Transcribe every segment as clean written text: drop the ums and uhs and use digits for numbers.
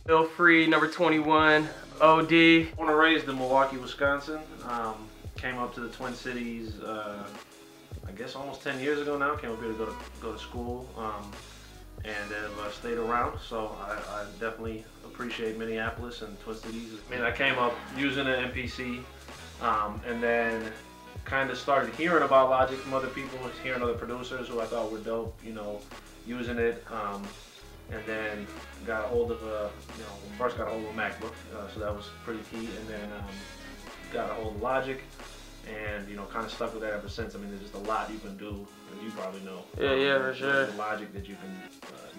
Feel free, number 21, OD. Born and raised in Milwaukee, Wisconsin. Came up to the Twin Cities, I guess almost 10 years ago now. Came up here to go to school, and have stayed around. So I definitely appreciate Minneapolis and Twin Cities. I mean, I came up using an MPC, and then kind of started hearing about Logic from other people, hearing other producers who I thought were dope, you know, using it. And then got a hold of first got a hold of a MacBook, so that was pretty key. And then got a hold of Logic, and kind of stuck with that ever since. I mean, there's just a lot you can do, and you probably know. Yeah, for sure. The Logic that you can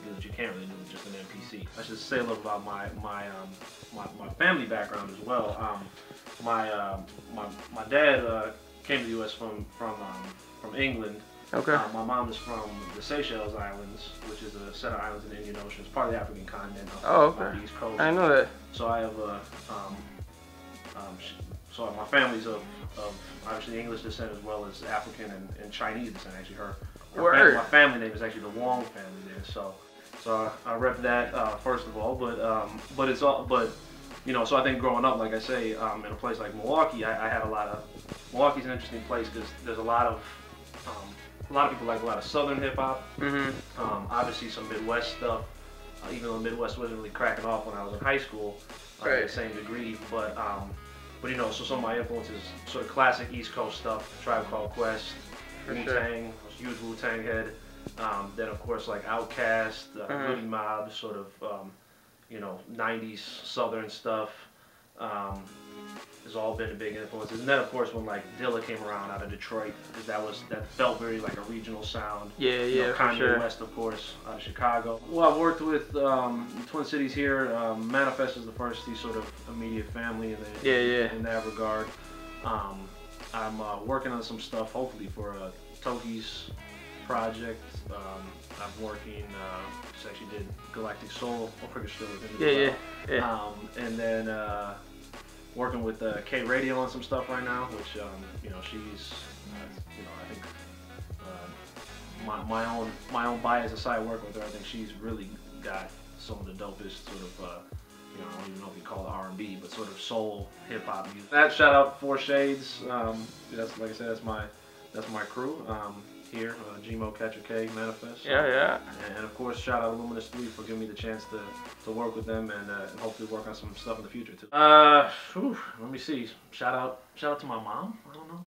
do that you can't really do with just an MPC. I should say a little about my family background as well. My dad came to the U.S. from England. Okay. My mom is from the Seychelles Islands, which is a set of islands in the Indian Ocean. It's part of the African continent. Oh, okay. On the East Coast. I know that. So I have so my family's of obviously English descent as well as African and Chinese descent. Actually, my family name is actually the Wong family there. So I rep that first of all, but it's all so I think growing up, like I say, in a place like Milwaukee, I had a lot of. Milwaukee's an interesting place because there's a lot of people like a lot of Southern hip hop. Obviously some Midwest stuff. Even though the Midwest wasn't really cracking off when I was in high school, to the same degree. But so some of my influences, sort of classic East Coast stuff. Tribe Called Quest, Wu-Tang, I was a huge Wu-Tang head. Then of course like Outkast, Goody Mob, sort of 90s Southern stuff. Has all been big influences, and then of course when like Dilla came around out of Detroit, because that felt very like a regional sound. Yeah, Kanye for sure. West, of course, out of Chicago. Well, I've worked with Twin Cities here. Manifest is the first sort of immediate family in that regard. I'm working on some stuff, hopefully for Toki's project. I'm working. Just actually did Galactic Soul Orchestra with him as well. And then. Working with K Radio on some stuff right now, which she's I think my own bias aside, working with her, I think she's really got some of the dopest sort of I don't even know if you call it R&B, but sort of soul hip hop music. That shout out Four Shades. That's like I said, that's my crew here. Gmo, Catcher K, Manifest. Yeah. And of course, shout out Illuminous 3 for giving me the chance to work with them and hopefully work on some stuff in the future too. Let me see. Shout out to my mom. I don't know.